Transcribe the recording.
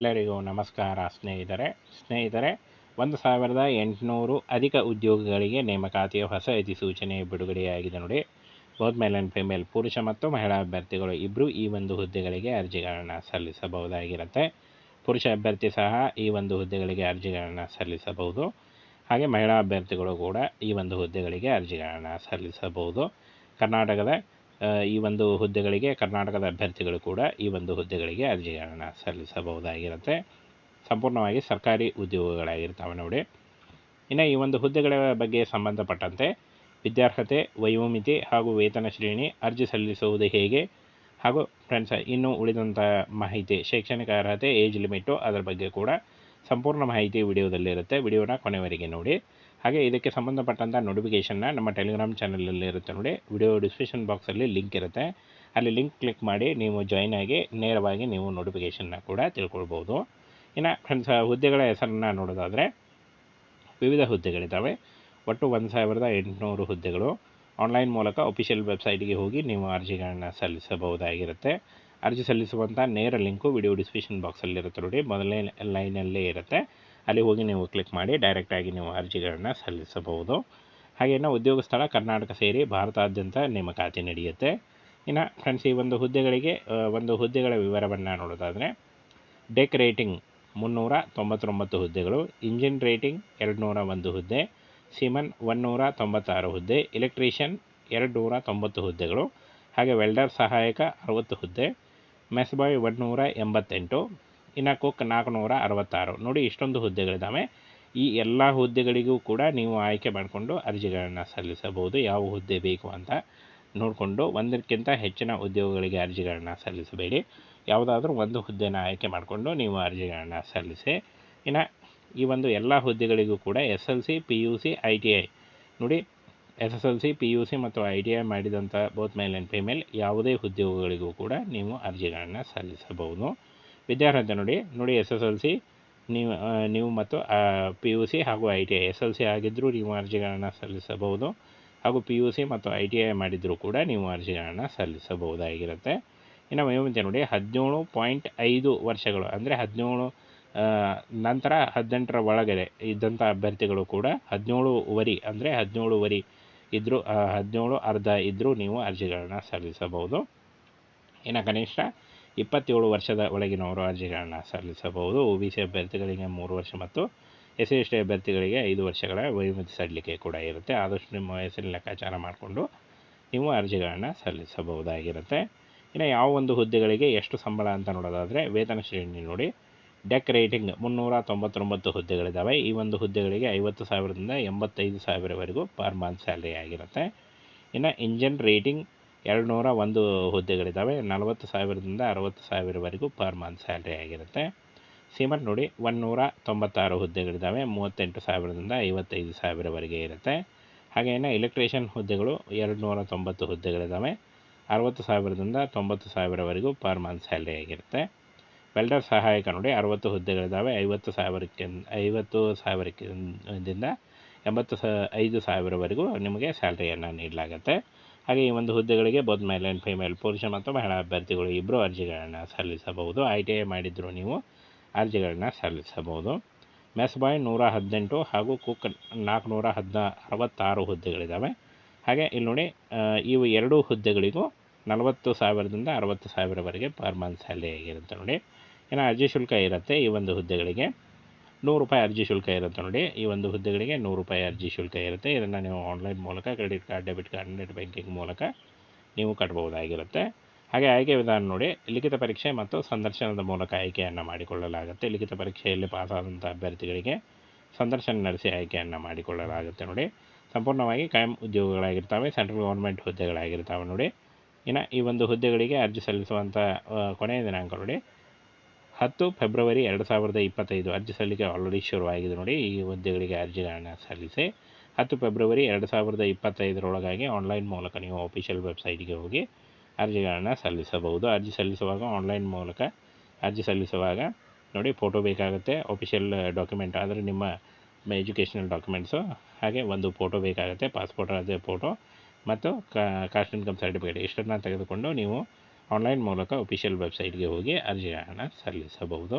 ಎಲ್ಲರಿಗೂ ನಮಸ್ಕಾರ ಸ್ನೇಹಿತರೆ 1800 ಅಧಿಕ ಉದ್ಯೋಗಿಗಳಿಗೆ ನೇಮಕಾತಿಯ ಹೊಸ ಅಧಿಸೂಚನೆ ಬಿಡುಗಡೆಯಾಗಿದೆ ನೋಡಿ. ಬೋತ್ ಮೇಲ್ ಆ್ಯಂಡ್ ಫಿಮೇಲ್ ಪುರುಷ ಮತ್ತು ಮಹಿಳಾ ಅಭ್ಯರ್ಥಿಗಳು ಇಬ್ಬರು ಈ ಒಂದು ಹುದ್ದೆಗಳಿಗೆ ಅರ್ಜಿಗಳನ್ನು ಸಲ್ಲಿಸಬಹುದಾಗಿರುತ್ತೆ. ಪುರುಷ ಅಭ್ಯರ್ಥಿ ಸಹ ಈ ಒಂದು ಹುದ್ದೆಗಳಿಗೆ ಅರ್ಜಿಗಳನ್ನು ಸಲ್ಲಿಸಬಹುದು. ಹಾಗೆ ಮಹಿಳಾ ಅಭ್ಯರ್ಥಿಗಳು ಕೂಡ ಈ ಒಂದು ಹುದ್ದೆಗಳಿಗೆ ಅರ್ಜಿಗಳನ್ನು ಸಲ್ಲಿಸಬಹುದು. ಕರ್ನಾಟಕದ ಈ ಒಂದು ಹುದ್ದೆಗಳಿಗೆ ಕರ್ನಾಟಕದ ಅಭ್ಯರ್ಥಿಗಳು ಕೂಡ ಈ ಒಂದು ಹುದ್ದೆಗಳಿಗೆ ಅರ್ಜಿಗಳನ್ನು ಸಲ್ಲಿಸಬಹುದಾಗಿರುತ್ತೆ. ಸಂಪೂರ್ಣವಾಗಿ ಸರ್ಕಾರಿ ಉದ್ಯೋಗಗಳಾಗಿರ್ತವೆ ನೋಡಿ. ಇನ್ನು ಈ ಒಂದು ಹುದ್ದೆಗಳ ಬಗ್ಗೆ ಸಂಬಂಧಪಟ್ಟಂತೆ ವಿದ್ಯಾರ್ಹತೆ, ವಯೋಮಿತಿ ಹಾಗೂ ವೇತನ ಶ್ರೇಣಿ, ಅರ್ಜಿ ಸಲ್ಲಿಸುವುದು ಹೇಗೆ ಹಾಗೂ ಫ್ರೆಂಡ್ಸ್ ಇನ್ನೂ ಉಳಿದಂಥ ಮಾಹಿತಿ, ಶೈಕ್ಷಣಿಕ ಅರ್ಹತೆ, ಏಜ್ ಲಿಮಿಟು, ಅದರ ಬಗ್ಗೆ ಕೂಡ ಸಂಪೂರ್ಣ ಮಾಹಿತಿ ವಿಡಿಯೋದಲ್ಲಿರುತ್ತೆ. ವಿಡಿಯೋನ ಕೊನೆವರೆಗೆ ನೋಡಿ. ಹಾಗೆ ಇದಕ್ಕೆ ಸಂಬಂಧಪಟ್ಟಂಥ ನೋಟಿಫಿಕೇಷನ್ನ ನಮ್ಮ ಟೆಲಿಗ್ರಾಮ್ ಚಾನಲಲ್ಲಿ ಇರುತ್ತೆ ನೋಡಿ. ವಿಡಿಯೋ ಡಿಸ್ಕ್ರಿಪ್ಷನ್ ಬಾಕ್ಸಲ್ಲಿ ಲಿಂಕ್ ಇರುತ್ತೆ. ಅಲ್ಲಿ ಲಿಂಕ್ ಕ್ಲಿಕ್ ಮಾಡಿ ನೀವು ಜಾಯ್ನ್ ಆಗಿ ನೇರವಾಗಿ ನೀವು ನೋಟಿಫಿಕೇಷನ್ನ ಕೂಡ ತಿಳ್ಕೊಳ್ಬೋದು. ಇನ್ನು ಫ್ರೆಂಡ್ಸ್ ಹುದ್ದೆಗಳ ಹೆಸರನ್ನು ನೋಡೋದಾದರೆ ವಿವಿಧ ಹುದ್ದೆಗಳಿದ್ದಾವೆ. ಒಟ್ಟು 1800 ಹುದ್ದೆಗಳು. ಆನ್ಲೈನ್ ಮೂಲಕ ಅಫಿಷಿಯಲ್ ವೆಬ್ಸೈಟ್ಗೆ ಹೋಗಿ ನೀವು ಅರ್ಜಿಗಳನ್ನು ಸಲ್ಲಿಸಬಹುದಾಗಿರುತ್ತೆ. ಅರ್ಜಿ ಸಲ್ಲಿಸುವಂಥ ನೇರ ಲಿಂಕು ವಿಡಿಯೋ ಡಿಸ್ಕ್ರಿಪ್ಷನ್ ಬಾಕ್ಸಲ್ಲಿರುತ್ತೆ ನೋಡಿ. ಮೊದಲನೇ ಲೈನಲ್ಲೇ ಇರುತ್ತೆ. ಅಲ್ಲಿ ಹೋಗಿ ನೀವು ಕ್ಲಿಕ್ ಮಾಡಿ ಡೈರೆಕ್ಟಾಗಿ ನೀವು ಅರ್ಜಿಗಳನ್ನು ಸಲ್ಲಿಸಬಹುದು. ಹಾಗೆಯೇ ಉದ್ಯೋಗ ಸ್ಥಳ ಕರ್ನಾಟಕ ಸೇರಿ ಭಾರತಾದ್ಯಂತ ನೇಮಕಾತಿ ನಡೆಯುತ್ತೆ. ಇನ್ನು ಫ್ರೆಂಡ್ಸ್ ಈ ಒಂದು ಹುದ್ದೆಗಳಿಗೆ ಹುದ್ದೆಗಳ ವಿವರವನ್ನು ನೋಡೋದಾದರೆ ಡೆಕ್ ರೇಟಿಂಗ್ 399 ಹುದ್ದೆಗಳು, ಇಂಜಿನ್ ರೇಟಿಂಗ್ 201 ಹುದ್ದೆ, ಸಿಮನ್ 196 ಹುದ್ದೆ, ಎಲೆಕ್ಟ್ರಿಷಿಯನ್ 290 ಹುದ್ದೆಗಳು, ಹಾಗೆ ವೆಲ್ಡರ್ ಸಹಾಯಕ 60 ಹುದ್ದೆ, ಮೆಸ್ ಬಾಯ್ 188, ಇನ್ನು ಕುಕ್ 466 ನೋಡಿ. ಇಷ್ಟೊಂದು ಹುದ್ದೆಗಳಿದ್ದಾವೆ. ಈ ಎಲ್ಲ ಹುದ್ದೆಗಳಿಗೂ ಕೂಡ ನೀವು ಆಯ್ಕೆ ಮಾಡಿಕೊಂಡು ಅರ್ಜಿಗಳನ್ನು ಸಲ್ಲಿಸಬಹುದು. ಯಾವ ಹುದ್ದೆ ಬೇಕು ಅಂತ ನೋಡಿಕೊಂಡು ಒಂದಕ್ಕಿಂತ ಹೆಚ್ಚಿನ ಉದ್ಯೋಗಗಳಿಗೆ ಅರ್ಜಿಗಳನ್ನು ಸಲ್ಲಿಸಬೇಡಿ. ಯಾವುದಾದ್ರೂ ಒಂದು ಹುದ್ದೆನ ಆಯ್ಕೆ ಮಾಡಿಕೊಂಡು ನೀವು ಅರ್ಜಿಗಳನ್ನು ಸಲ್ಲಿಸಿ. ಇನ್ನು ಈ ಒಂದು ಎಲ್ಲ ಹುದ್ದೆಗಳಿಗೂ ಕೂಡ SLC, PUC, ITI ನೋಡಿ. SSLC, PUC ಮತ್ತು ITI ಮಾಡಿದಂಥ ಬೋತ್ ಮೇಲ್ ಆ್ಯಂಡ್ ಫಿಮೇಲ್ ಯಾವುದೇ ಉದ್ಯೋಗಗಳಿಗೂ ಕೂಡ ನೀವು ಅರ್ಜಿಗಳನ್ನು ಸಲ್ಲಿಸಬಹುದು. ವಿದ್ಯಾರ್ಹತೆ ನೋಡಿ SSLC ನೀವು ಮತ್ತು PUC ಹಾಗೂ ITI SLC ಆಗಿದ್ದರೂ ನೀವು ಅರ್ಜಿಗಳನ್ನು ಸಲ್ಲಿಸಬಹುದು. ಹಾಗೂ PUC ಮತ್ತು ITI ಮಾಡಿದರೂ ಕೂಡ ನೀವು ಅರ್ಜಿಗಳನ್ನು ಸಲ್ಲಿಸಬಹುದಾಗಿರುತ್ತೆ. ಇನ್ನು ವಯೋಮಿತಿ ನೋಡಿ 17.5 ವರ್ಷಗಳು ಅಂದರೆ 17 ನಂತರ 18ರ ಒಳಗಡೆ ಇದ್ದಂಥ ಅಭ್ಯರ್ಥಿಗಳು ಕೂಡ 17 ವರಿ ಅಂದರೆ 17 ವರಿ ಇದ್ದರೂ 17 ಅರ್ಧ ಇದ್ದರೂ ನೀವು ಅರ್ಜಿಗಳನ್ನು ಸಲ್ಲಿಸಬಹುದು. ಇನ್ನು ಕನಿಷ್ಠ 27 ವರ್ಷದ ಒಳಗಿನವರು ಅರ್ಜಿಗಳನ್ನು ಸಲ್ಲಿಸಬಹುದು. OBC ಅಭ್ಯರ್ಥಿಗಳಿಗೆ 3 ವರ್ಷ ಮತ್ತು SC/ST ಅಭ್ಯರ್ಥಿಗಳಿಗೆ 5 ವರ್ಷಗಳ ವಯೋಮಿತಿ ಸಡಿಲಿಕೆ ಕೂಡ ಇರುತ್ತೆ. ಆದಷ್ಟು ನಿಮ್ಮ ವಯಸ್ಸಿನ ಲೆಕ್ಕಾಚಾರ ಮಾಡಿಕೊಂಡು ನೀವು ಅರ್ಜಿಗಳನ್ನು ಸಲ್ಲಿಸಬಹುದಾಗಿರುತ್ತೆ. ಇನ್ನು ಯಾವ ಒಂದು ಹುದ್ದೆಗಳಿಗೆ ಎಷ್ಟು ಸಂಬಳ ಅಂತ ನೋಡೋದಾದರೆ ವೇತನ ಶ್ರೇಣಿ ನೋಡಿ. ಡೆಕ್ ರೇಟಿಂಗ್ 399 ಹುದ್ದೆಗಳಿದ್ದಾವೆ. ಈ ಒಂದು ಹುದ್ದೆಗಳಿಗೆ 50,000ದಿಂದ 85,000ವರೆಗೂ ಪರ್ ಮಂತ್ ಸ್ಯಾಲ್ರಿ ಆಗಿರುತ್ತೆ. ಇನ್ನು ಇಂಜಿನ್ ರೇಟಿಂಗ್ 201 ಹುದ್ದೆಗಳಿದ್ದಾವೆ. 40,000ದಿಂದ 60,000ವರೆಗೂ ಪರ್ ಮಂತ್ ಸ್ಯಾಲ್ರಿ ಆಗಿರುತ್ತೆ. ಸಿಮನ್ ನೋಡಿ 196 ಹುದ್ದೆಗಳಿದ್ದಾವೆ. 38,000ದಿಂದ 55,000ವರೆಗೆ ಇರುತ್ತೆ. ಹಾಗೆಯೇ ಎಲೆಕ್ಟ್ರಿಷಿಯನ್ ಹುದ್ದೆಗಳು 290 ಹುದ್ದೆಗಳಿದ್ದಾವೆ. 60,000ದಿಂದ 90,000ವರೆಗೂ ಪರ್ ಮಂತ್ ಸ್ಯಾಲ್ರಿ ಆಗಿರುತ್ತೆ. ವೆಲ್ಡರ್ ಸಹಾಯಕ ನೋಡಿ 60 ಹುದ್ದೆಗಳಿದ್ದಾವೆ. 50,000ದಿಂದ 85,000ವರೆಗೂ ನಿಮಗೆ ಸ್ಯಾಲ್ರಿಯನ್ನು ನೀಡಲಾಗುತ್ತೆ. ಹಾಗೆ ಈ ಒಂದು ಹುದ್ದೆಗಳಿಗೆ ಬೋತ್ ಮೇಲ್ ಆ್ಯಂಡ್ ಫಿಮೇಲ್ ಪುರುಷ ಮತ್ತು ಮಹಿಳಾ ಅಭ್ಯರ್ಥಿಗಳು ಇಬ್ಬರು ಅರ್ಜಿಗಳನ್ನು ಸಲ್ಲಿಸಬಹುದು. ITI ಮಾಡಿದರೂ ನೀವು ಅರ್ಜಿಗಳನ್ನು ಸಲ್ಲಿಸಬಹುದು. ಮೆಸ್ ಬಾಯ್ 118 ಹಾಗೂ ಕುಕ್ 466 ಹುದ್ದೆಗಳಿದ್ದಾವೆ. ಹಾಗೆ ಇಲ್ಲಿ ನೋಡಿ ಇವು ಎರಡೂ ಹುದ್ದೆಗಳಿಗೂ 40,000ದಿಂದ 60,000ವರೆಗೆ ಪರ್ ಮಂತ್ ಸ್ಯಾಲ್ರಿ ಆಗಿರುತ್ತೆ ನೋಡಿ. ಇನ್ನು ಅರ್ಜಿ ಶುಲ್ಕ ಇರುತ್ತೆ. ಈ ಒಂದು ಹುದ್ದೆಗಳಿಗೆ ₹100 ಅರ್ಜಿ ಶುಲ್ಕ ಇರುತ್ತೆ ನೋಡಿ. ಈ ಒಂದು ಹುದ್ದೆಗಳಿಗೆ ₹100 ಅರ್ಜಿ ಶುಲ್ಕ ಇರುತ್ತೆ. ಇದನ್ನು ನೀವು ಆನ್ಲೈನ್ ಮೂಲಕ credit card, debit card, net banking ಮೂಲಕ ನೀವು ಕಟ್ಬೋದಾಗಿರುತ್ತೆ. ಹಾಗೆ ಆಯ್ಕೆ ವಿಧಾನ ನೋಡಿ. ಲಿಖಿತ ಪರೀಕ್ಷೆ ಮತ್ತು ಸಂದರ್ಶನದ ಮೂಲಕ ಆಯ್ಕೆಯನ್ನು ಮಾಡಿಕೊಳ್ಳಲಾಗುತ್ತೆ. ಲಿಖಿತ ಪರೀಕ್ಷೆಯಲ್ಲಿ ಪಾಸಾದಂಥ ಅಭ್ಯರ್ಥಿಗಳಿಗೆ ಸಂದರ್ಶನ ನಡೆಸಿ ಆಯ್ಕೆಯನ್ನು ಮಾಡಿಕೊಳ್ಳಲಾಗುತ್ತೆ ನೋಡಿ. ಸಂಪೂರ್ಣವಾಗಿ ಕಾಯಂ ಉದ್ಯೋಗಗಳಾಗಿರ್ತವೆ. ಸೆಂಟ್ರಲ್ ಗೌರ್ಮೆಂಟ್ ಹುದ್ದೆಗಳಾಗಿರ್ತವೆ ನೋಡಿ. ಇನ್ನು ಈ ಒಂದು ಹುದ್ದೆಗಳಿಗೆ ಅರ್ಜಿ ಸಲ್ಲಿಸುವಂಥ ಕೊನೆಯ ದಿನಾಂಕ ನೋಡಿ 10 ಫೆಬ್ರವರಿ 2025. ಅರ್ಜಿ ಸಲ್ಲಿಕೆ ಆಲ್ರೆಡಿ ಶುರುವಾಗಿದೆ ನೋಡಿ. ಈ ಹುದ್ದೆಗಳಿಗೆ ಅರ್ಜಿಗಳನ್ನು ಸಲ್ಲಿಸಿ 10 ಫೆಬ್ರವರಿ 2025ರೊಳಗಾಗಿ ಆನ್ಲೈನ್ ಮೂಲಕ ನೀವು ಅಫಿಷಿಯಲ್ ವೆಬ್ಸೈಟ್ಗೆ ಹೋಗಿ ಅರ್ಜಿಗಳನ್ನು ಸಲ್ಲಿಸಬಹುದು. ಅರ್ಜಿ ಸಲ್ಲಿಸುವಾಗ ಆನ್ಲೈನ್ ಮೂಲಕ ಅರ್ಜಿ ಸಲ್ಲಿಸುವಾಗ ನೋಡಿ ಫೋಟೋ ಬೇಕಾಗುತ್ತೆ. ಅಫಿಷಿಯಲ್ ಡಾಕ್ಯುಮೆಂಟ್ ಅಂದರೆ ನಿಮ್ಮ ಎಜುಕೇಷನಲ್ ಡಾಕ್ಯುಮೆಂಟ್ಸು, ಹಾಗೆ ಒಂದು ಫೋಟೋ ಬೇಕಾಗುತ್ತೆ, ಪಾಸ್ಪೋರ್ಟ್ ಅದೇ ಫೋಟೋ ಮತ್ತು ಕಾಸ್ಟ್ ಇನ್ಕಮ್ ಸರ್ಟಿಫಿಕೇಟ್ ಇಷ್ಟನ್ನು ತೆಗೆದುಕೊಂಡು ನೀವು ಆನ್ಲೈನ್ ಮೂಲಕ ಅಫಿಷಿಯಲ್ ವೆಬ್ಸೈಟ್ಗೆ ಹೋಗಿ ಅರ್ಜಿಗಳನ್ನು ಸಲ್ಲಿಸಬಹುದು.